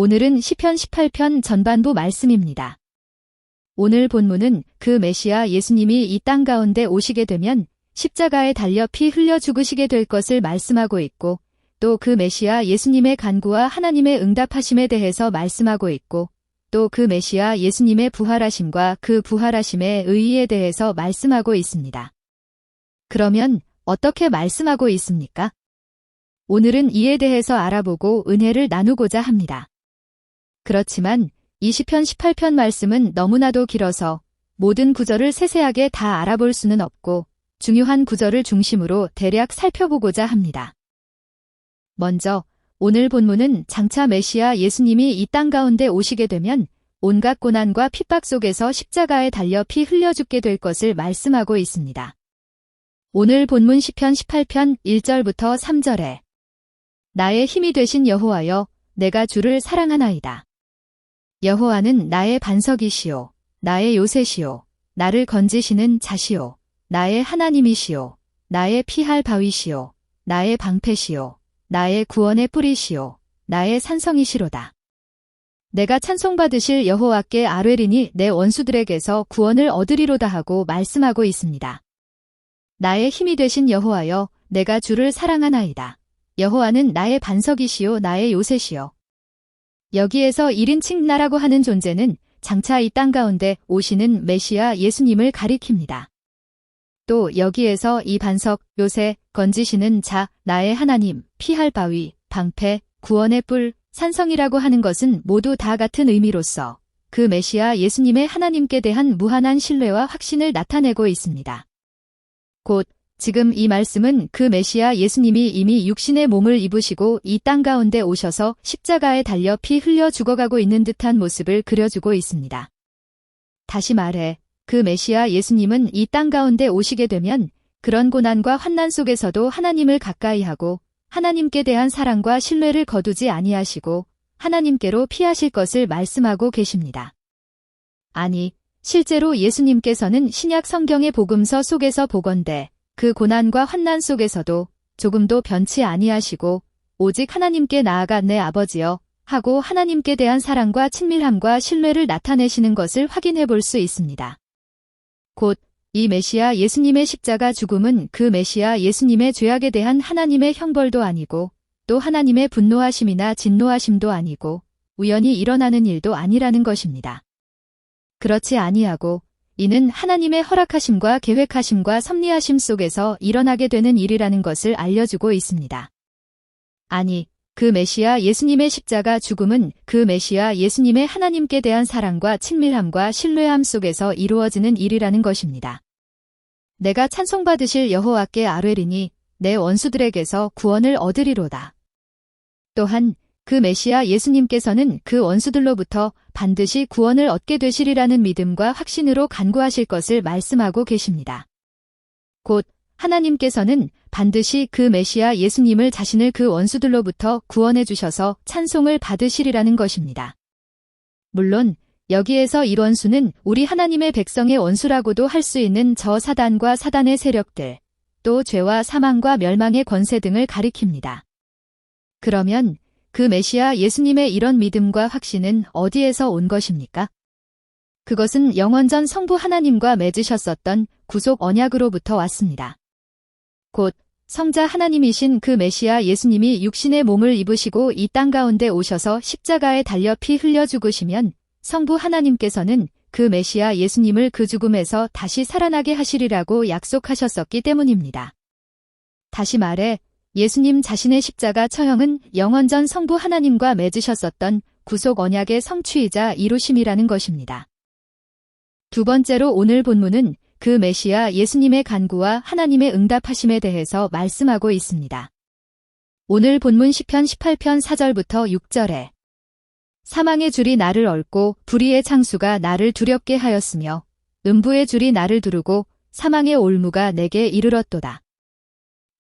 오늘은 시편 18편 전반부 말씀입니다. 오늘 본문은 그 메시아 예수님이 이 땅 가운데 오시게 되면 십자가에 달려 피 흘려 죽으시게 될 것을 말씀하고 있고, 또 그 메시아 예수님의 간구와 하나님의 응답하심에 대해서 말씀하고 있고, 또 그 메시아 예수님의 부활하심과 그 부활하심의 의의에 대해서 말씀하고 있습니다. 그러면 어떻게 말씀하고 있습니까? 오늘은 이에 대해서 알아보고 은혜를 나누고자 합니다. 그렇지만 이 시편 18편 말씀은 너무나도 길어서 모든 구절을 세세하게 다 알아볼 수는 없고 중요한 구절을 중심으로 대략 살펴보고자 합니다. 먼저 오늘 본문은 장차 메시아 예수님이 이 땅 가운데 오시게 되면 온갖 고난과 핍박 속에서 십자가에 달려 피 흘려 죽게 될 것을 말씀하고 있습니다. 오늘 본문 시편 18편 1절부터 3절에 나의 힘이 되신 여호와여, 내가 주를 사랑하나이다. 여호와는 나의 반석이시요, 나의 요새시요, 나를 건지시는 자시요, 나의 하나님이시요, 나의 피할 바위시요, 나의 방패시요, 나의 구원의 뿌리시요, 나의 산성이시로다. 내가 찬송받으실 여호와께 아뢰리니 내 원수들에게서 구원을 얻으리로다 하고 말씀하고 있습니다. 나의 힘이 되신 여호와여, 내가 주를 사랑하나이다. 여호와는 나의 반석이시요, 나의 요새시요. 여기에서 1인칭 나라고 하는 존재는 장차 이 땅 가운데 오시는 메시아 예수님을 가리킵니다. 또 여기에서 이 반석, 요새, 건지시는 자, 나의 하나님, 피할 바위, 방패, 구원의 뿔, 산성이라고 하는 것은 모두 다 같은 의미로서 그 메시아 예수님의 하나님께 대한 무한한 신뢰와 확신을 나타내고 있습니다. 곧 지금 이 말씀은 그 메시아 예수님이 이미 육신의 몸을 입으시고 이 땅 가운데 오셔서 십자가에 달려 피 흘려 죽어가고 있는 듯한 모습을 그려주고 있습니다. 다시 말해 그 메시아 예수님은 이 땅 가운데 오시게 되면 그런 고난과 환난 속에서도 하나님을 가까이 하고 하나님께 대한 사랑과 신뢰를 거두지 아니하시고 하나님께로 피하실 것을 말씀하고 계십니다. 아니, 실제로 예수님께서는 신약 성경의 복음서 속에서 보건대 그 고난과 환난 속에서도 조금도 변치 아니하시고 오직 하나님께 나아가 내 아버지여 하고 하나님께 대한 사랑과 친밀함과 신뢰를 나타내시는 것을 확인해 볼 수 있습니다. 곧 이 메시아 예수님의 십자가 죽음은 그 메시아 예수님의 죄악에 대한 하나님의 형벌도 아니고 또 하나님의 분노하심이나 진노하심도 아니고 우연히 일어나는 일도 아니라는 것입니다. 그렇지 아니하고 이는 하나님의 허락하심과 계획하심과 섭리하심 속에서 일어나게 되는 일이라는 것을 알려주고 있습니다. 아니, 그 메시아 예수님의 십자가 죽음은 그 메시아 예수님의 하나님께 대한 사랑과 친밀함과 신뢰함 속에서 이루어지는 일이라는 것입니다. 내가 찬송받으실 여호와께 아뢰리니 내 원수들에게서 구원을 얻으리로다. 또한 그 메시아 예수님께서는 그 원수들로부터 반드시 구원을 얻게 되시리라는 믿음과 확신으로 간구하실 것을 말씀하고 계십니다. 곧 하나님께서는 반드시 그 메시아 예수님을 자신을 그 원수들로부터 구원해 주셔서 찬송을 받으시리라는 것입니다. 물론 여기에서 이 원수는 우리 하나님의 백성의 원수라고도 할 수 있는 저 사단과 사단의 세력들, 또 죄와 사망과 멸망의 권세 등을 가리킵니다. 그러면 그 메시아 예수님의 이런 믿음과 확신은 어디에서 온 것입니까? 그것은 영원전 성부 하나님과 맺으셨었던 구속 언약으로부터 왔습니다. 곧 성자 하나님이신 그 메시아 예수님이 육신의 몸을 입으시고 이 땅 가운데 오셔서 십자가에 달려 피 흘려 죽으시면 성부 하나님께서는 그 메시아 예수님을 그 죽음에서 다시 살아나게 하시리라고 약속하셨었기 때문입니다. 다시 말해 예수님 자신의 십자가 처형은 영원전 성부 하나님과 맺으셨었던 구속 언약의 성취이자 이루심이라는 것입니다. 두 번째로 오늘 본문은 그 메시아 예수님의 간구와 하나님의 응답하심에 대해서 말씀하고 있습니다. 오늘 본문 시편 18편 4절부터 6절에 사망의 줄이 나를 얽고 불의의 창수가 나를 두렵게 하였으며 음부의 줄이 나를 두르고 사망의 올무가 내게 이르렀도다.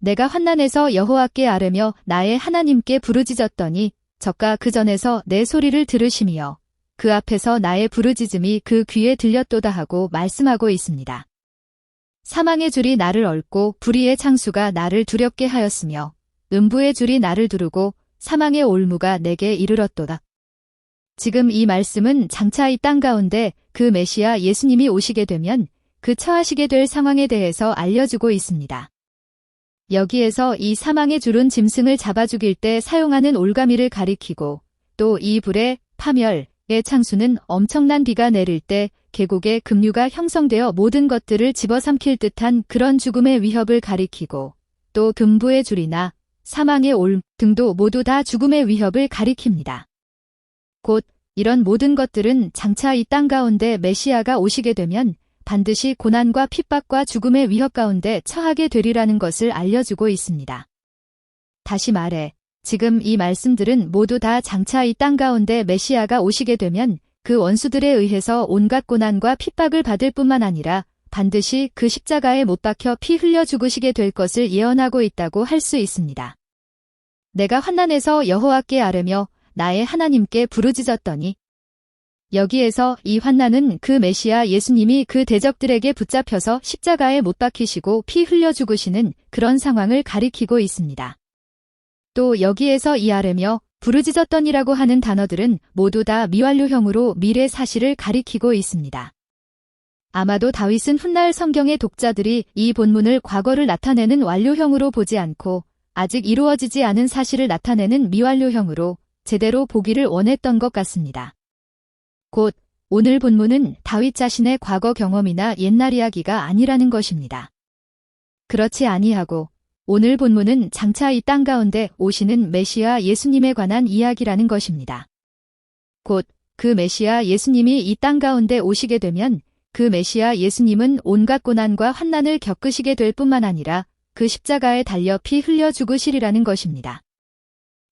내가 환난에서 여호와께 아뢰며 나의 하나님께 부르짖었더니 저가 그 전에서 내 소리를 들으시며 그 앞에서 나의 부르짖음이 그 귀에 들렸도다 하고 말씀하고 있습니다. 사망의 줄이 나를 얽고 불의의 창수가 나를 두렵게 하였으며 음부의 줄이 나를 두르고 사망의 올무가 내게 이르렀도다. 지금 이 말씀은 장차 이 땅 가운데 그 메시아 예수님이 오시게 되면 그 처하시게 될 상황에 대해서 알려주고 있습니다. 여기에서 이 사망의 줄은 짐승을 잡아 죽일 때 사용하는 올가미를 가리키고 또 이 불의 파멸의 창수는 엄청난 비가 내릴 때 계곡의 급류가 형성되어 모든 것들을 집어삼킬 듯한 그런 죽음의 위협을 가리키고 또 금부의 줄이나 사망의 올 등도 모두 다 죽음의 위협을 가리킵니다. 곧 이런 모든 것들은 장차 이 땅 가운데 메시아가 오시게 되면 반드시 고난과 핍박과 죽음의 위협 가운데 처하게 되리라는 것을 알려주고 있습니다. 다시 말해 지금 이 말씀들은 모두 다 장차 이 땅 가운데 메시아가 오시게 되면 그 원수들에 의해서 온갖 고난과 핍박을 받을 뿐만 아니라 반드시 그 십자가에 못 박혀 피 흘려 죽으시게 될 것을 예언하고 있다고 할 수 있습니다. 내가 환난에서 여호와께 아뢰며 나의 하나님께 부르짖었더니 여기에서 이 환난은 그 메시아 예수님이 그 대적들에게 붙잡혀서 십자가에 못 박히시고 피 흘려 죽으시는 그런 상황을 가리키고 있습니다. 또 여기에서 이 아뢰며 부르짖었더니라고 하는 단어들은 모두 다 미완료형으로 미래 사실을 가리키고 있습니다. 아마도 다윗은 훗날 성경의 독자들이 이 본문을 과거를 나타내는 완료형으로 보지 않고 아직 이루어지지 않은 사실을 나타내는 미완료형으로 제대로 보기를 원했던 것 같습니다. 곧 오늘 본문은 다윗 자신의 과거 경험이나 옛날 이야기가 아니라는 것입니다. 그렇지 아니하고 오늘 본문은 장차 이 땅 가운데 오시는 메시아 예수님에 관한 이야기라는 것입니다. 곧 그 메시아 예수님이 이 땅 가운데 오시게 되면 그 메시아 예수님은 온갖 고난과 환난을 겪으시게 될 뿐만 아니라 그 십자가에 달려 피 흘려 죽으시리라는 것입니다.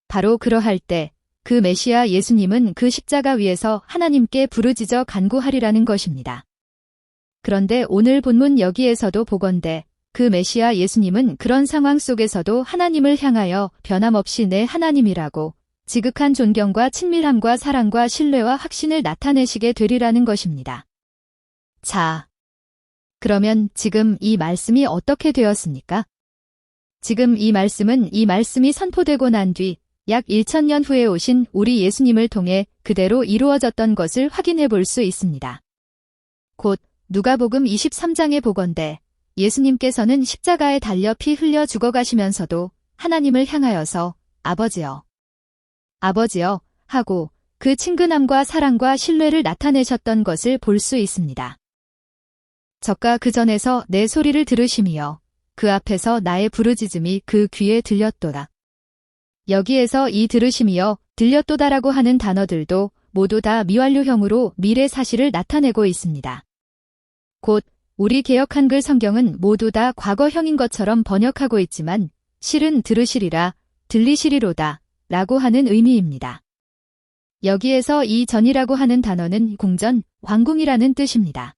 바로 그러할 때 그 메시아 예수님은 그 십자가 위에서 하나님께 부르짖어 간구하리라는 것입니다. 그런데 오늘 본문 여기에서도 보건대 그 메시아 예수님은 그런 상황 속에서도 하나님을 향하여 변함없이 내 하나님이라고 지극한 존경과 친밀함과 사랑과 신뢰와 확신을 나타내시게 되리라는 것입니다. 자, 그러면 지금 이 말씀이 어떻게 되었습니까? 지금 이 말씀은 이 말씀이 선포되고 난 뒤 약 1000년 후에 오신 우리 예수님을 통해 그대로 이루어졌던 것을 확인해 볼 수 있습니다. 곧 누가복음 23장에 보건대 예수님께서는 십자가에 달려 피 흘려 죽어가시면서도 하나님을 향하여서 아버지여, 아버지여 하고 그 친근함과 사랑과 신뢰를 나타내셨던 것을 볼 수 있습니다. 저가 그 전에서 내 소리를 들으심이여 그 앞에서 나의 부르짖음이 그 귀에 들렸도다. 여기에서 이 들으심이여 들렸도다라고 하는 단어들도 모두 다 미완료형으로 미래 사실을 나타내고 있습니다. 곧 우리 개역 한글 성경은 모두 다 과거형인 것처럼 번역하고 있지만 실은 들으시리라, 들리시리로다 라고 하는 의미입니다. 여기에서 이 전이라고 하는 단어는 궁전, 왕궁이라는 뜻입니다.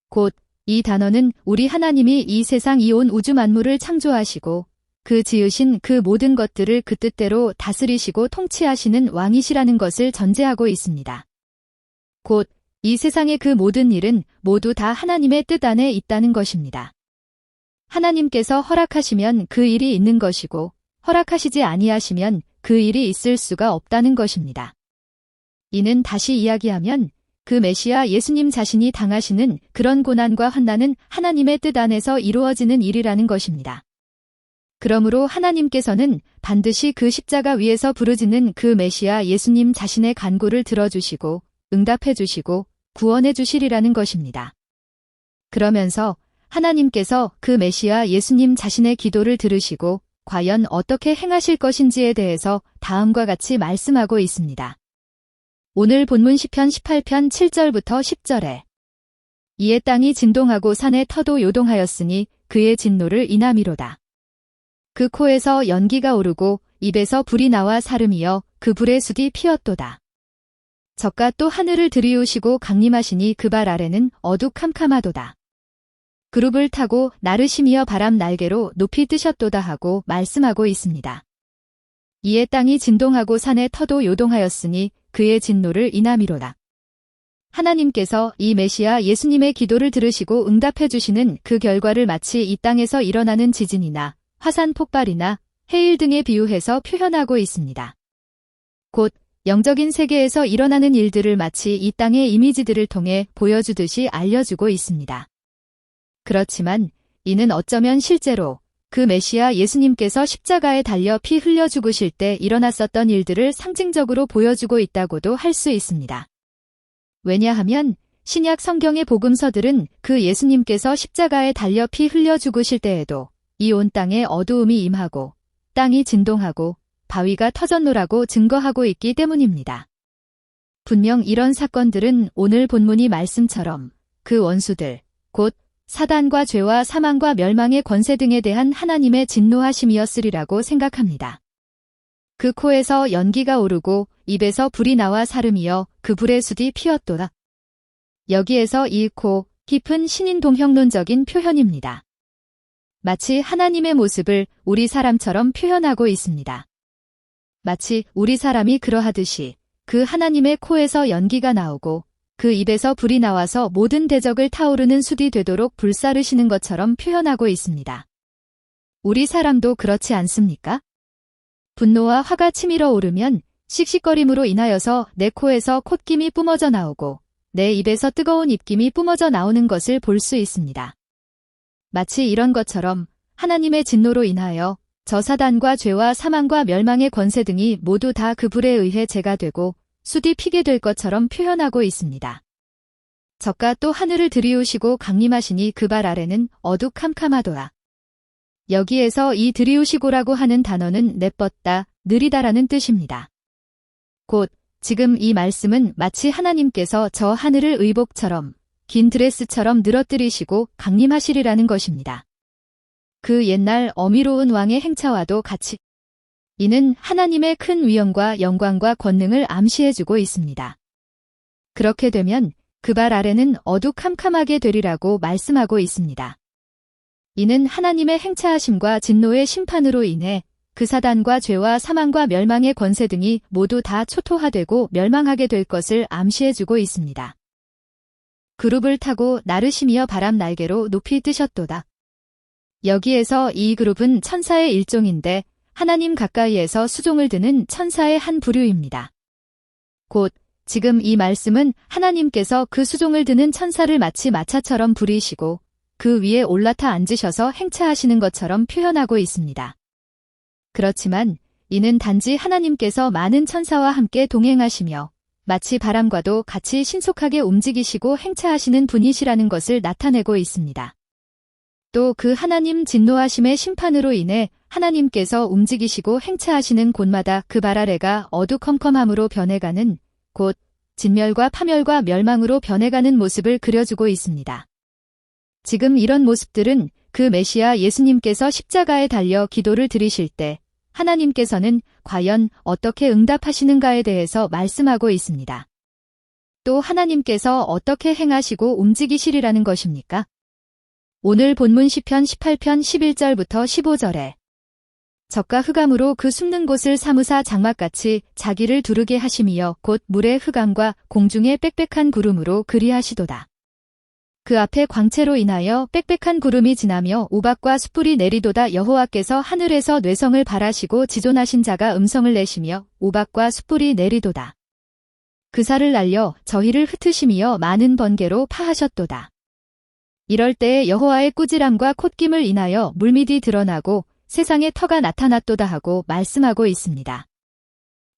곧 이 단어는 우리 하나님이 이 세상 이 온 우주 만물을 창조하시고 그 지으신 그 모든 것들을 그 뜻대로 다스리시고 통치하시는 왕이시라는 것을 전제하고 있습니다. 곧 이 세상의 그 모든 일은 모두 다 하나님의 뜻 안에 있다는 것입니다. 하나님께서 허락하시면 그 일이 있는 것이고 허락하시지 아니하시면 그 일이 있을 수가 없다는 것입니다. 이는 다시 이야기하면 그 메시아 예수님 자신이 당하시는 그런 고난과 환난은 하나님의 뜻 안에서 이루어지는 일이라는 것입니다. 그러므로 하나님께서는 반드시 그 십자가 위에서 부르짖는 그 메시아 예수님 자신의 간구를 들어주시고 응답해 주시고 구원해 주시리라는 것입니다. 그러면서 하나님께서 그 메시아 예수님 자신의 기도를 들으시고 과연 어떻게 행하실 것인지에 대해서 다음과 같이 말씀하고 있습니다. 오늘 본문 시편 18편 7절부터 10절에 이에 땅이 진동하고 산의 터도 요동하였으니 그의 진노를 인함이로다. 그 코에서 연기가 오르고 입에서 불이 나와 사름이여 그 불의 숯이 피었도다. 저가 또 하늘을 들이우시고 강림하시니 그 발 아래는 어두캄캄하도다. 그룹을 타고 나르시미어 바람 날개로 높이 뜨셨도다 하고 말씀하고 있습니다. 이에 땅이 진동하고 산의 터도 요동하였으니 그의 진노를 인함이로다. 하나님께서 이 메시아 예수님의 기도를 들으시고 응답해 주시는 그 결과를 마치 이 땅에서 일어나는 지진이나 화산 폭발이나 해일 등에 비유해서 표현하고 있습니다. 곧 영적인 세계에서 일어나는 일들을 마치 이 땅의 이미지들을 통해 보여주듯이 알려주고 있습니다. 그렇지만 이는 어쩌면 실제로 그 메시아 예수님께서 십자가에 달려 피 흘려 죽으실 때 일어났었던 일들을 상징적으로 보여주고 있다고도 할 수 있습니다. 왜냐하면 신약 성경의 복음서들은 그 예수님께서 십자가에 달려 피 흘려 죽으실 때에도 이 온 땅에 어두움이 임하고 땅이 진동하고 바위가 터졌노라고 증거하고 있기 때문입니다. 분명 이런 사건들은 오늘 본문이 말씀처럼 그 원수들, 곧 사단과 죄와 사망과 멸망의 권세 등에 대한 하나님의 진노하심이었으리라고 생각합니다. 그 코에서 연기가 오르고 입에서 불이 나와 사름이여 그 불의 숫이 피었도다. 여기에서 이 코, 깊은 신인동형론적인 표현입니다. 마치 하나님의 모습을 우리 사람처럼 표현하고 있습니다. 마치 우리 사람이 그러하듯이 그 하나님의 코에서 연기가 나오고 그 입에서 불이 나와서 모든 대적을 타오르는 숫이 되도록 불사르시는 것처럼 표현하고 있습니다. 우리 사람도 그렇지 않습니까? 분노와 화가 치밀어 오르면 씩씩거림으로 인하여서 내 코에서 콧김이 뿜어져 나오고 내 입에서 뜨거운 입김이 뿜어져 나오는 것을 볼 수 있습니다. 마치 이런 것처럼 하나님의 진노로 인하여 저 사단과 죄와 사망과 멸망의 권세 등이 모두 다 그 불에 의해 제가 되고 숫이 피게 될 것처럼 표현하고 있습니다. 저가 또 하늘을 들이우시고 강림하시니 그 발 아래는 어두캄캄하도다. 여기에서 이 들이우시고라고 하는 단어는 내뻗다, 느리다라는 뜻입니다. 곧 지금 이 말씀은 마치 하나님께서 저 하늘을 의복처럼 긴 드레스처럼 늘어뜨리시고 강림하시리라는 것입니다. 그 옛날 어미로운 왕의 행차와도 같이 이는 하나님의 큰 위엄과 영광과 권능을 암시해주고 있습니다. 그렇게 되면 그 발 아래는 어두캄캄하게 되리라고 말씀하고 있습니다. 이는 하나님의 행차하심과 진노의 심판으로 인해 그 사단과 죄와 사망과 멸망의 권세 등이 모두 다 초토화되고 멸망하게 될 것을 암시해주고 있습니다. 그룹을 타고 나르시며 바람 날개로 높이 뜨셨도다. 여기에서 이 그룹은 천사의 일종인데 하나님 가까이에서 수종을 드는 천사의 한 부류입니다. 곧 지금 이 말씀은 하나님께서 그 수종을 드는 천사를 마치 마차처럼 부리시고 그 위에 올라타 앉으셔서 행차하시는 것처럼 표현하고 있습니다. 그렇지만 이는 단지 하나님께서 많은 천사와 함께 동행하시며 마치 바람과도 같이 신속하게 움직이시고 행차하시는 분이시라는 것을 나타내고 있습니다. 또 그 하나님 진노하심의 심판으로 인해 하나님께서 움직이시고 행차하시는 곳마다 그 발 아래가 어두컴컴함으로 변해가는 곧 진멸과 파멸과 멸망으로 변해가는 모습을 그려주고 있습니다. 지금 이런 모습들은 그 메시아 예수님께서 십자가에 달려 기도를 드리실 때 하나님께서는 과연 어떻게 응답하시는가에 대해서 말씀하고 있습니다. 또 하나님께서 어떻게 행하시고 움직이시리라는 것입니까? 오늘 본문 시편 18편 11절부터 15절에 적과 흑암으로 그 숨는 곳을 사무사 장막같이 자기를 두르게 하심이여 곧 물의 흑암과 공중의 빽빽한 구름으로 그리하시도다. 그 앞에 광채로 인하여 빽빽한 구름이 지나며 우박과 숯불이 내리도다. 여호와께서 하늘에서 뇌성을 발하시고 지존하신 자가 음성을 내시며 우박과 숯불이 내리도다. 그 살을 날려 저희를 흩으시며 많은 번개로 파하셨도다. 이럴 때에 여호와의 꾸지람과 콧김을 인하여 물밑이 드러나고 세상에 터가 나타났도다 하고 말씀하고 있습니다.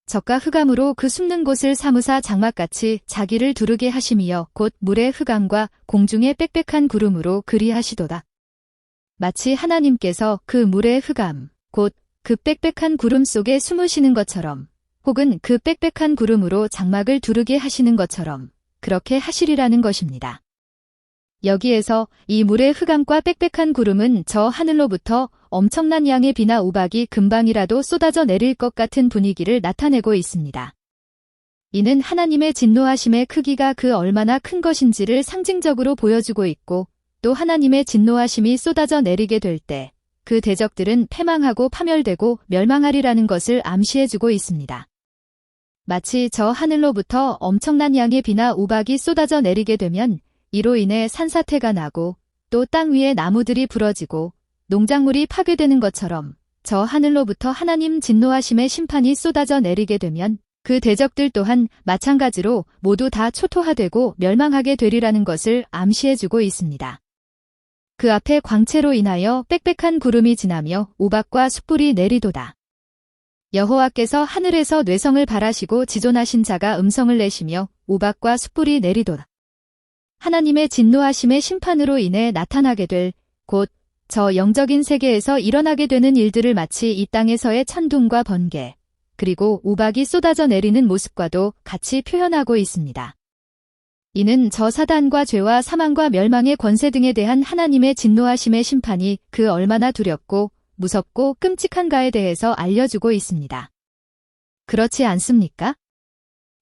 적과 흑암으로 그 숨는 곳을 사무사 장막같이 자기를 두르게 하심이여 곧 물의 흑암과 공중의 빽빽한 구름으로 그리하시도다. 마치 하나님께서 그 물의 흑암, 곧 그 빽빽한 구름 속에 숨으시는 것처럼 혹은 그 빽빽한 구름으로 장막을 두르게 하시는 것처럼 그렇게 하시리라는 것입니다. 여기에서 이 물의 흑암과 빽빽한 구름은 저 하늘로부터 엄청난 양의 비나 우박이 금방이라도 쏟아져 내릴 것 같은 분위기를 나타내고 있습니다. 이는 하나님의 진노하심의 크기가 그 얼마나 큰 것인지를 상징적으로 보여주고 있고 또 하나님의 진노하심이 쏟아져 내리게 될 때 그 대적들은 패망하고 파멸되고 멸망하리라는 것을 암시해주고 있습니다. 마치 저 하늘로부터 엄청난 양의 비나 우박이 쏟아져 내리게 되면 이로 인해 산사태가 나고 또 땅 위에 나무들이 부러지고 농작물이 파괴되는 것처럼 저 하늘로부터 하나님 진노하심의 심판이 쏟아져 내리게 되면 그 대적들 또한 마찬가지로 모두 다 초토화되고 멸망하게 되리라는 것을 암시해주고 있습니다. 그 앞에 광채로 인하여 빽빽한 구름이 지나며 우박과 숯불이 내리도다. 여호와께서 하늘에서 뇌성을 발하시고 지존하신 자가 음성을 내시며 우박과 숯불이 내리도다. 하나님의 진노하심의 심판으로 인해 나타나게 될 곧 저 영적인 세계에서 일어나게 되는 일들을 마치 이 땅에서의 천둥과 번개, 그리고 우박이 쏟아져 내리는 모습과도 같이 표현하고 있습니다. 이는 저 사단과 죄와 사망과 멸망의 권세 등에 대한 하나님의 진노하심의 심판이 그 얼마나 두렵고 무섭고 끔찍한가에 대해서 알려주고 있습니다. 그렇지 않습니까?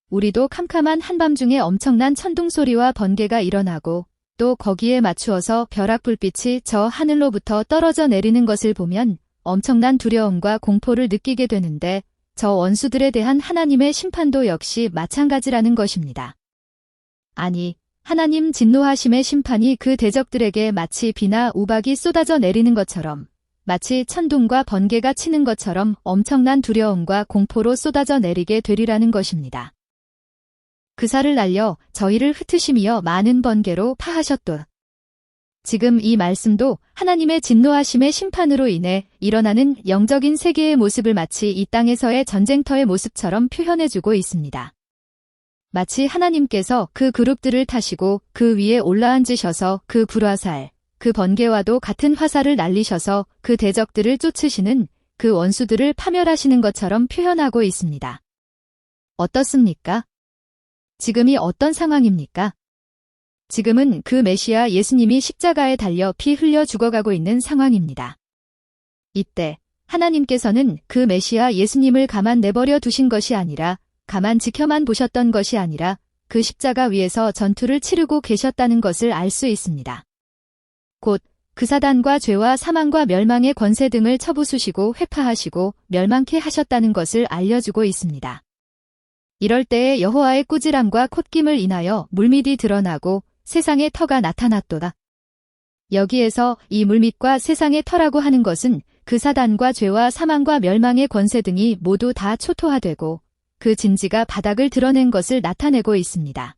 우리도 캄캄한 한밤중에 엄청난 천둥 소리와 번개가 일어나고 또 거기에 맞추어서 벼락불빛이 저 하늘로부터 떨어져 내리는 것을 보면 엄청난 두려움과 공포를 느끼게 되는데 저 원수들에 대한 하나님의 심판도 역시 마찬가지라는 것입니다. 아니, 하나님 진노하심의 심판이 그 대적들에게 마치 비나 우박이 쏟아져 내리는 것처럼, 마치 천둥과 번개가 치는 것처럼 엄청난 두려움과 공포로 쏟아져 내리게 되리라는 것입니다. 그사를 날려 저희를 흩으시며 많은 번개로 파하셨도다. 지금 이 말씀도 하나님의 진노하심의 심판으로 인해 일어나는 영적인 세계의 모습을 마치 이 땅에서의 전쟁터의 모습처럼 표현해주고 있습니다. 마치 하나님께서 그 그룹들을 타시고 그 위에 올라앉으셔서 그 불화살, 그 번개와도 같은 화살을 날리셔서 그 대적들을 쫓으시는 그 원수들을 파멸하시는 것처럼 표현하고 있습니다. 어떻습니까? 지금이 어떤 상황입니까? 지금은 그 메시아 예수님이 십자가에 달려 피 흘려 죽어가고 있는 상황입니다. 이때 하나님께서는 그 메시아 예수님을 가만 내버려 두신 것이 아니라 가만 지켜만 보셨던 것이 아니라 그 십자가 위에서 전투를 치르고 계셨다는 것을 알 수 있습니다. 곧 그 사단과 죄와 사망과 멸망의 권세 등을 쳐부수시고 회파하시고 멸망케 하셨다는 것을 알려주고 있습니다. 이럴 때에 여호와의 꾸지람과 콧김을 인하여 물밑이 드러나고 세상의 터가 나타났도다. 여기에서 이 물밑과 세상의 터라고 하는 것은 그 사단과 죄와 사망과 멸망의 권세 등이 모두 다 초토화되고 그 진지가 바닥을 드러낸 것을 나타내고 있습니다.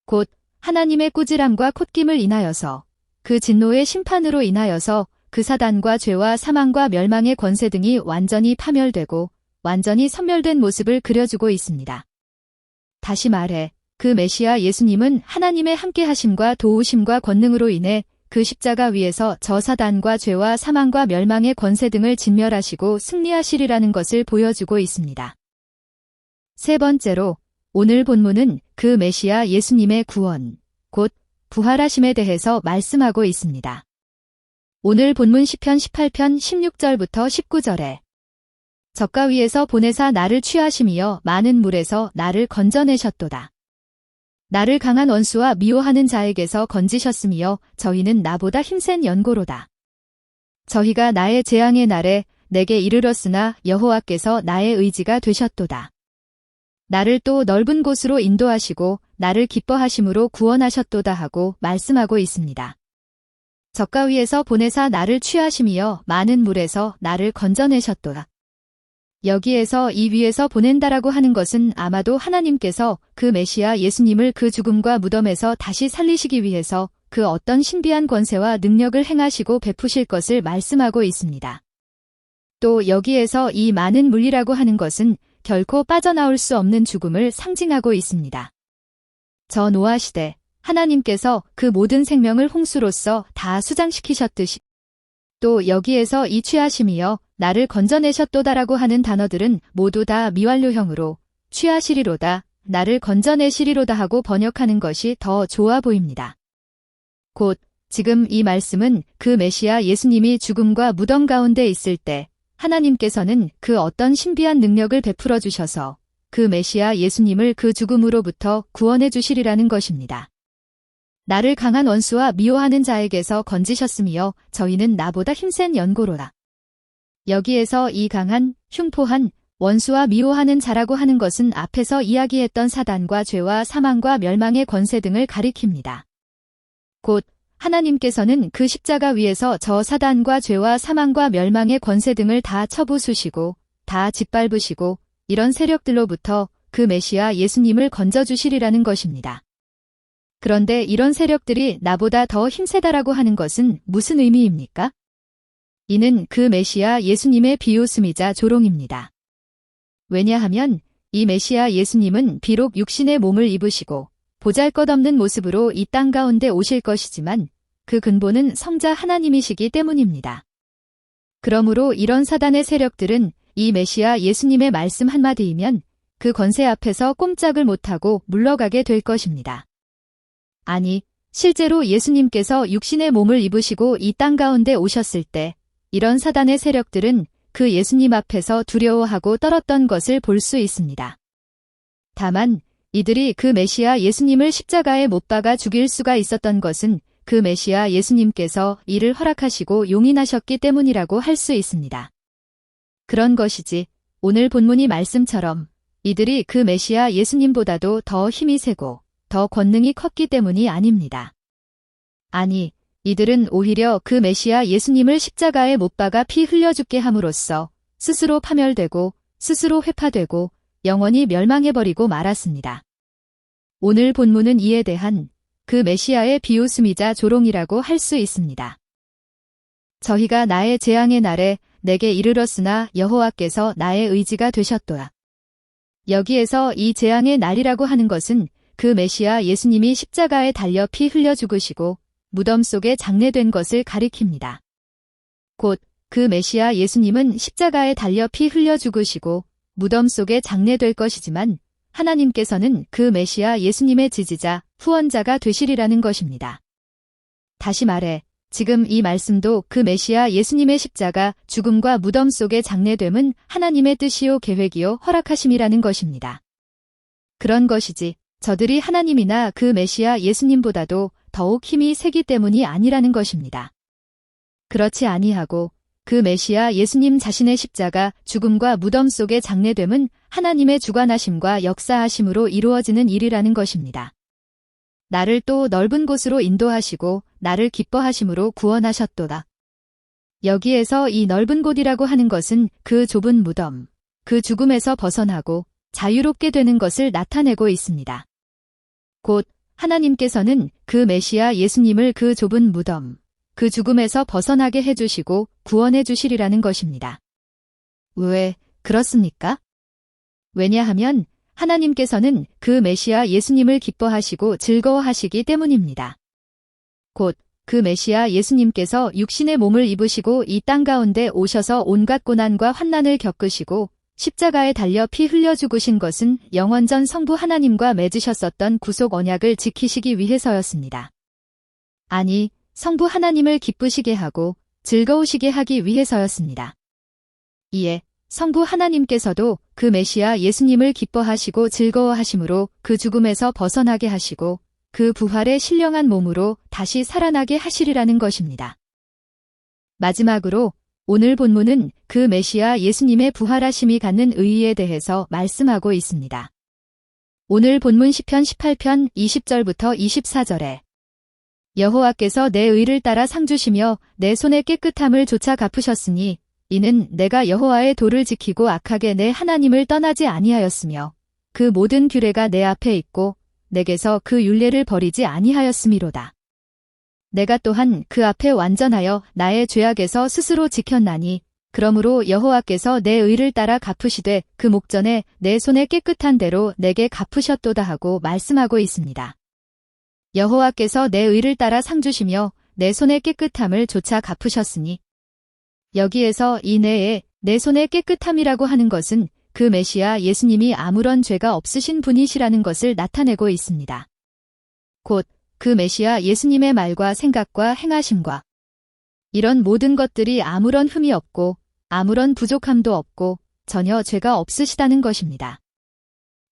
곧 하나님의 꾸지람과 콧김을 인하여서 그 진노의 심판으로 인하여서 그 사단과 죄와 사망과 멸망의 권세 등이 완전히 파멸되고 완전히 섬멸된 모습을 그려주고 있습니다. 다시 말해 그 메시아 예수님은 하나님의 함께하심과 도우심과 권능으로 인해 그 십자가 위에서 저 사단과 죄와 사망과 멸망의 권세 등을 진멸하시고 승리하시리라는 것을 보여주고 있습니다. 세 번째로 오늘 본문은 그 메시아 예수님의 구원, 곧 부활하심에 대해서 말씀하고 있습니다. 오늘 본문 시편 18편 16절부터 19절에 젓가 위에서 보내사 나를 취하심이여 많은 물에서 나를 건져내셨도다. 나를 강한 원수와 미워하는 자에게서 건지셨으며 저희는 나보다 힘센 연고로다. 저희가 나의 재앙의 날에 내게 이르렀으나 여호와께서 나의 의지가 되셨도다. 나를 또 넓은 곳으로 인도하시고 나를 기뻐하심으로 구원하셨도다 하고 말씀하고 있습니다. 젓가 위에서 보내사 나를 취하심이여 많은 물에서 나를 건져내셨도다. 여기에서 이 위에서 보낸다라고 하는 것은 아마도 하나님께서 그 메시아 예수님을 그 죽음과 무덤에서 다시 살리시기 위해서 그 어떤 신비한 권세와 능력을 행하시고 베푸실 것을 말씀하고 있습니다. 또 여기에서 이 많은 물이라고 하는 것은 결코 빠져나올 수 없는 죽음을 상징하고 있습니다. 저 노아 시대 하나님께서 그 모든 생명을 홍수로서 다 수장시키셨듯이 또 여기에서 이 취하심이여 나를 건져내셨도다라고 하는 단어들은 모두 다 미완료형으로 취하시리로다, 나를 건져내시리로다 하고 번역하는 것이 더 좋아 보입니다. 곧 지금 이 말씀은 그 메시아 예수님이 죽음과 무덤 가운데 있을 때 하나님께서는 그 어떤 신비한 능력을 베풀어 주셔서 그 메시아 예수님을 그 죽음으로부터 구원해 주시리라는 것입니다. 나를 강한 원수와 미워하는 자에게서 건지셨으며 저희는 나보다 힘센 연고로라. 여기에서 이 강한, 흉포한, 원수와 미워하는 자라고 하는 것은 앞에서 이야기했던 사단과 죄와 사망과 멸망의 권세 등을 가리킵니다. 곧 하나님께서는 그 십자가 위에서 저 사단과 죄와 사망과 멸망의 권세 등을 다 쳐부수시고 다 짓밟으시고 이런 세력들로부터 그 메시아 예수님을 건져주시리라는 것입니다. 그런데 이런 세력들이 나보다 더 힘세다라고 하는 것은 무슨 의미입니까? 이는 그 메시아 예수님의 비웃음이자 조롱입니다. 왜냐하면 이 메시아 예수님은 비록 육신의 몸을 입으시고 보잘것없는 모습으로 이 땅 가운데 오실 것이지만 그 근본은 성자 하나님이시기 때문입니다. 그러므로 이런 사단의 세력들은 이 메시아 예수님의 말씀 한마디이면 그 권세 앞에서 꼼짝을 못하고 물러가게 될 것입니다. 아니, 실제로 예수님께서 육신의 몸을 입으시고 이 땅 가운데 오셨을 때 이런 사단의 세력들은 그 예수님 앞에서 두려워하고 떨었던 것을 볼 수 있습니다. 다만 이들이 그 메시아 예수님을 십자가에 못 박아 죽일 수가 있었던 것은 그 메시아 예수님께서 이를 허락하시고 용인하셨기 때문이라고 할 수 있습니다. 그런 것이지 오늘 본문이 말씀처럼 이들이 그 메시아 예수님보다도 더 힘이 세고 더 권능이 컸기 때문이 아닙니다. 아니, 이들은 오히려 그 메시아 예수님을 십자가에 못 박아 피 흘려 죽게 함으로써 스스로 파멸되고 스스로 회파되고 영원히 멸망해버리고 말았습니다. 오늘 본문은 이에 대한 그 메시아의 비웃음이자 조롱이라고 할 수 있습니다. 저희가 나의 재앙의 날에 내게 이르렀으나 여호와께서 나의 의지가 되셨도다. 여기에서 이 재앙의 날이라고 하는 것은 그 메시아 예수님이 십자가에 달려 피 흘려 죽으시고 무덤 속에 장례된 것을 가리킵니다. 곧 그 메시아 예수님은 십자가에 달려 피 흘려 죽으시고 무덤 속에 장례될 것이지만 하나님께서는 그 메시아 예수님의 지지자, 후원자가 되시리라는 것입니다. 다시 말해 지금 이 말씀도 그 메시아 예수님의 십자가 죽음과 무덤 속에 장례됨은 하나님의 뜻이요 계획이요 허락하심이라는 것입니다. 그런 것이지 저들이 하나님이나 그 메시아 예수님보다도 더욱 힘이 세기 때문이 아니라는 것입니다. 그렇지 아니하고 그 메시아 예수님 자신의 십자가 죽음과 무덤 속에 장례됨은 하나님의 주관하심과 역사하심으로 이루어지는 일이라는 것입니다. 나를 또 넓은 곳으로 인도하시고 나를 기뻐하심으로 구원하셨도다. 여기에서 이 넓은 곳이라고 하는 것은 그 좁은 무덤, 그 죽음에서 벗어나고 자유롭게 되는 것을 나타내고 있습니다. 곧 하나님께서는 그 메시아 예수님을 그 좁은 무덤, 그 죽음에서 벗어나게 해주시고 구원해 주시리라는 것입니다. 왜 그렇습니까? 왜냐하면 하나님께서는 그 메시아 예수님을 기뻐하시고 즐거워하시기 때문입니다. 곧 그 메시아 예수님께서 육신의 몸을 입으시고 이 땅 가운데 오셔서 온갖 고난과 환난을 겪으시고 십자가에 달려 피 흘려 죽으신 것은 영원전 성부 하나님과 맺으셨었던 구속 언약을 지키시기 위해서였습니다. 아니, 성부 하나님을 기쁘시게 하고 즐거우시게 하기 위해서였습니다. 이에 성부 하나님께서도 그 메시아 예수님을 기뻐하시고 즐거워하심으로 그 죽음에서 벗어나게 하시고 그 부활의 신령한 몸으로 다시 살아나게 하시리라는 것입니다. 마지막으로 오늘 본문은 그 메시아 예수님의 부활하심이 갖는 의의에 대해서 말씀하고 있습니다. 오늘 본문 시편 18편 20절부터 24절에 여호와께서 내 의를 따라 상 주시며 내 손의 깨끗함을 조차 갚으셨으니 이는 내가 여호와의 도를 지키고 악하게 내 하나님을 떠나지 아니하였으며 그 모든 규례가 내 앞에 있고 내게서 그 율례를 버리지 아니하였음이로다. 내가 또한 그 앞에 완전하여 나의 죄악에서 스스로 지켰나니 그러므로 여호와께서 내 의를 따라 갚으시되 그 목전에 내 손의 깨끗한 대로 내게 갚으셨도다 하고 말씀하고 있습니다. 여호와께서 내 의를 따라 상 주시며 내 손의 깨끗함을 조차 갚으셨으니 여기에서 이 내에 내 손의 깨끗함이라고 하는 것은 그 메시아 예수님이 아무런 죄가 없으신 분이시라는 것을 나타내고 있습니다. 곧 그 메시아 예수님의 말과 생각과 행하심과 이런 모든 것들이 아무런 흠이 없고 아무런 부족함도 없고 전혀 죄가 없으시다는 것입니다.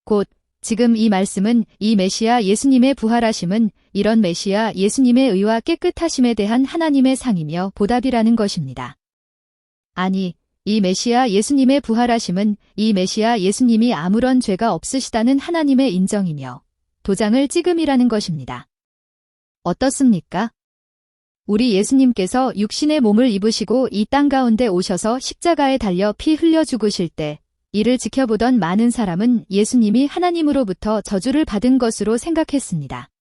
곧 지금 이 말씀은 이 메시아 예수님의 부활하심은 이런 메시아 예수님의 의와 깨끗하심에 대한 하나님의 상이며 보답이라는 것입니다. 아니, 이 메시아 예수님의 부활하심은 이 메시아 예수님이 아무런 죄가 없으시다는 하나님의 인정이며 도장을 찍음이라는 것입니다. 어떻습니까? 우리 예수님께서 육신의 몸을 입으시고 이 땅 가운데 오셔서 십자가에 달려 피 흘려 죽으실 때 이를 지켜보던 많은 사람은 예수님이 하나님으로부터 저주를 받은 것으로 생각했습니다.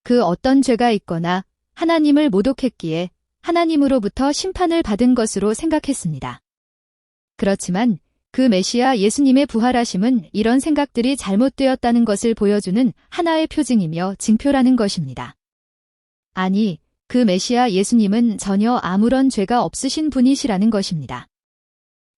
그 어떤 죄가 있거나 하나님을 모독했기에 하나님으로부터 심판을 받은 것으로 생각했습니다. 그렇지만 그 메시아 예수님의 부활하심은 이런 생각들이 잘못되었다는 것을 보여주는 하나의 표징이며 징표라는 것입니다. 아니, 그 메시아 예수님은 전혀 아무런 죄가 없으신 분이시라는 것입니다.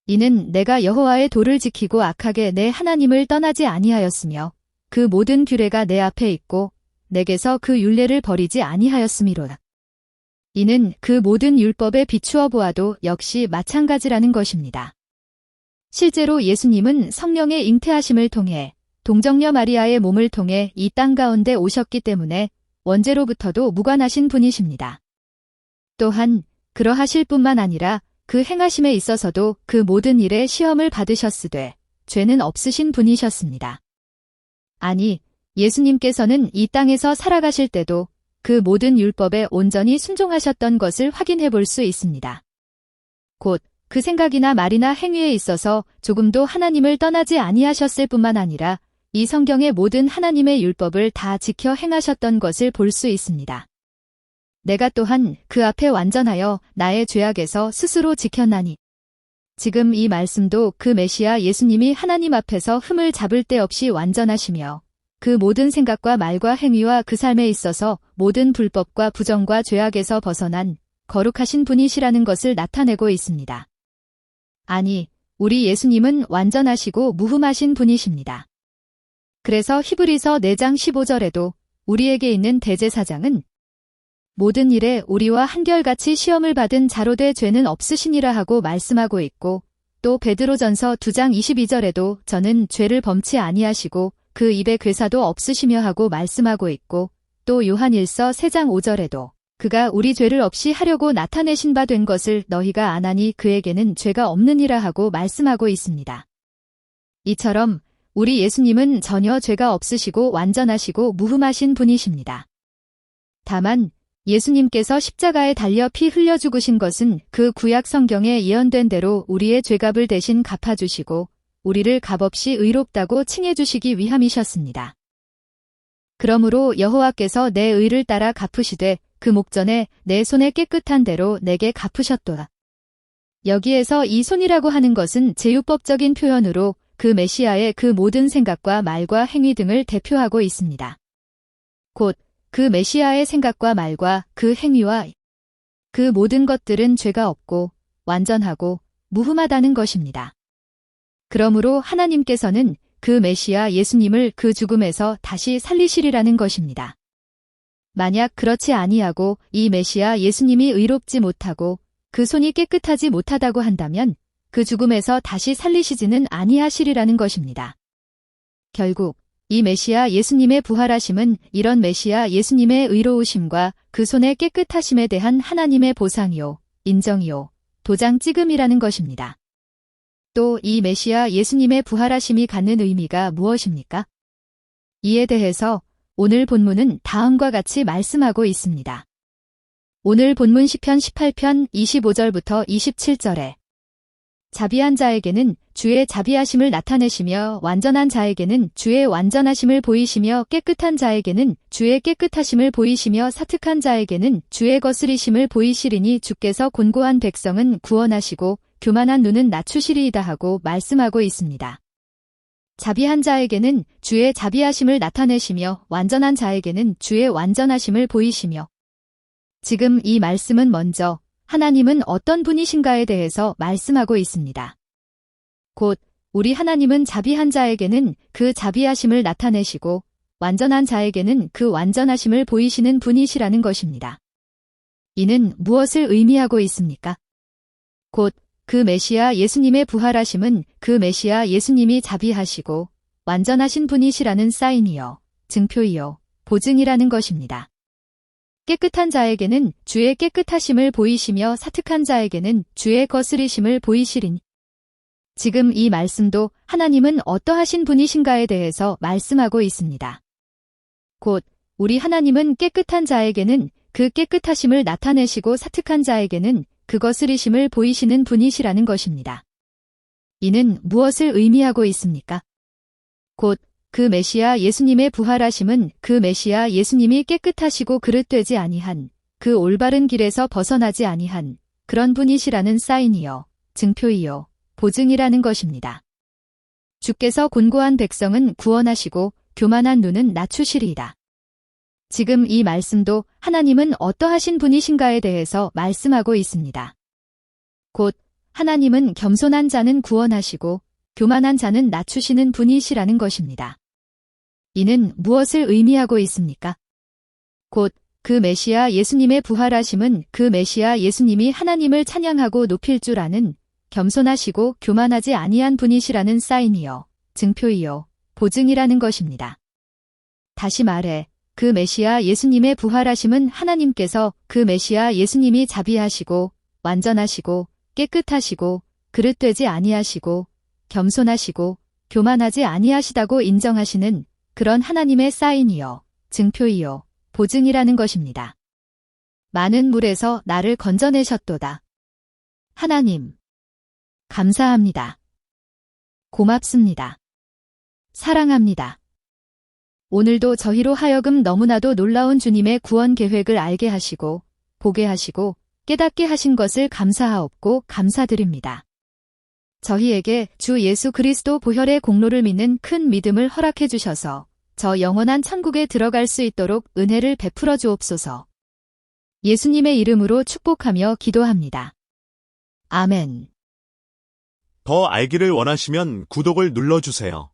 이는 내가 여호와의 도를 지키고 악하게 내 하나님을 떠나지 아니하였으며 그 모든 규례가 내 앞에 있고 내게서 그 율례를 버리지 아니하였음이로다. 이는 그 모든 율법에 비추어 보아도 역시 마찬가지라는 것입니다. 실제로 예수님은 성령의 잉태하심을 통해 동정녀 마리아의 몸을 통해 이 땅 가운데 오셨기 때문에 원죄로부터도 무관하신 분이십니다. 또한 그러하실 뿐만 아니라 그 행하심에 있어서도 그 모든 일에 시험을 받으셨으되 죄는 없으신 분이셨습니다. 아니, 예수님께서는 이 땅에서 살아가실 때도 그 모든 율법에 온전히 순종하셨던 것을 확인해 볼 수 있습니다. 곧 그 생각이나 말이나 행위에 있어서 조금도 하나님을 떠나지 아니하셨을 뿐만 아니라 이 성경의 모든 하나님의 율법을 다 지켜 행하셨던 것을 볼 수 있습니다. 내가 또한 그 앞에 완전하여 나의 죄악에서 스스로 지켰나니. 지금 이 말씀도 그 메시아 예수님이 하나님 앞에서 흠을 잡을 데 없이 완전하시며 그 모든 생각과 말과 행위와 그 삶에 있어서 모든 불법과 부정과 죄악에서 벗어난 거룩하신 분이시라는 것을 나타내고 있습니다. 아니, 우리 예수님은 완전하시고 무흠하신 분이십니다. 그래서 히브리서 4장 15절에도 우리에게 있는 대제사장은 모든 일에 우리와 한결같이 시험을 받은 자로 돼 죄는 없으시니라 하고 말씀하고 있고 또 베드로전서 2장 22절에도 저는 죄를 범치 아니하시고 그 입에 괴사도 없으시며 하고 말씀하고 있고 또 요한일서 3장 5절에도 그가 우리 죄를 없이 하려고 나타내신 바 된 것을 너희가 아나니 그에게는 죄가 없느니라 하고 말씀하고 있습니다. 이처럼 우리 예수님은 전혀 죄가 없으시고 완전하시고 무흠하신 분이십니다. 다만 예수님께서 십자가에 달려 피 흘려 죽으신 것은 그 구약 성경에 예언된 대로 우리의 죄값을 대신 갚아주시고 우리를 값없이 의롭다고 칭해 주시기 위함이셨습니다. 그러므로 여호와께서 내 의를 따라 갚으시되 그 목전에 내 손에 깨끗한 대로 내게 갚으셨도다. 여기에서 이 손이라고 하는 것은 제유법적인 표현으로 그 메시아의 그 모든 생각과 말과 행위 등을 대표하고 있습니다. 곧 그 메시아의 생각과 말과 그 행위와 그 모든 것들은 죄가 없고 완전하고 무흠하다는 것입니다. 그러므로 하나님께서는 그 메시아 예수님을 그 죽음에서 다시 살리시리라는 것입니다. 만약 그렇지 아니하고 이 메시아 예수님이 의롭지 못하고 그 손이 깨끗하지 못하다고 한다면 그 죽음에서 다시 살리시지는 아니하시리라는 것입니다. 결국 이 메시아 예수님의 부활하심은 이런 메시아 예수님의 의로우심과 그 손의 깨끗하심에 대한 하나님의 보상이요, 인정이요, 도장 찍음이라는 것입니다. 또 이 메시아 예수님의 부활하심이 갖는 의미가 무엇입니까? 이에 대해서 오늘 본문은 다음과 같이 말씀하고 있습니다. 오늘 본문 시편 18편 25절부터 27절에 자비한 자에게는 주의 자비하심을 나타내시며 완전한 자에게는 주의 완전하심을 보이시며 깨끗한 자에게는 주의 깨끗하심을 보이시며 사특한 자에게는 주의 거스리심을 보이시리니 주께서 곤고한 백성은 구원하시고 교만한 눈은 낮추시리이다 하고 말씀하고 있습니다. 자비한 자에게는 주의 자비하심을 나타내시며 완전한 자에게는 주의 완전하심을 보이시며 지금 이 말씀은 먼저 하나님은 어떤 분이신가에 대해서 말씀하고 있습니다. 곧 우리 하나님은 자비한 자에게는 그 자비하심을 나타내시고 완전한 자에게는 그 완전하심을 보이시는 분이시라는 것입니다. 이는 무엇을 의미하고 있습니까? 곧 그 메시아 예수님의 부활하심은 그 메시아 예수님이 자비하시고 완전하신 분이시라는 사인이요, 증표이요, 보증이라는 것입니다. 깨끗한 자에게는 주의 깨끗하심을 보이시며 사특한 자에게는 주의 거스리심을 보이시리니. 지금 이 말씀도 하나님은 어떠하신 분이신가에 대해서 말씀하고 있습니다. 곧 우리 하나님은 깨끗한 자에게는 그 깨끗하심을 나타내시고 사특한 자에게는 그 거스리심을 보이시는 분이시라는 것입니다. 이는 무엇을 의미하고 있습니까? 곧 그 메시아 예수님의 부활하심은 그 메시아 예수님이 깨끗하시고 그릇되지 아니한 그 올바른 길에서 벗어나지 아니한 그런 분이시라는 사인이요, 증표이요, 보증이라는 것입니다. 주께서 곤고한 백성은 구원하시고 교만한 눈은 낮추시리이다. 지금 이 말씀도 하나님은 어떠하신 분이신가에 대해서 말씀하고 있습니다. 곧 하나님은 겸손한 자는 구원하시고 교만한 자는 낮추시는 분이시라는 것입니다. 이는 무엇을 의미하고 있습니까? 곧 그 메시아 예수님의 부활하심은 그 메시아 예수님이 하나님을 찬양하고 높일 줄 아는 겸손하시고 교만하지 아니한 분이시라는 사인이요, 증표이요, 보증이라는 것입니다. 다시 말해 그 메시아 예수님의 부활하심은 하나님께서 그 메시아 예수님이 자비하시고 완전하시고 깨끗하시고 그릇되지 아니하시고 겸손하시고 교만하지 아니하시다고 인정하시는 그런 하나님의 사인이요, 증표이요, 보증이라는 것입니다. 많은 물에서 나를 건져내셨도다. 하나님, 감사합니다. 고맙습니다. 사랑합니다. 오늘도 저희로 하여금 너무나도 놀라운 주님의 구원 계획을 알게 하시고 보게 하시고 깨닫게 하신 것을 감사하옵고 감사드립니다. 저희에게 주 예수 그리스도 보혈의 공로를 믿는 큰 믿음을 허락해 주셔서 저 영원한 천국에 들어갈 수 있도록 은혜를 베풀어 주옵소서. 예수님의 이름으로 축복하며 기도합니다. 아멘. 더 알기를 원하시면 구독을 눌러주세요.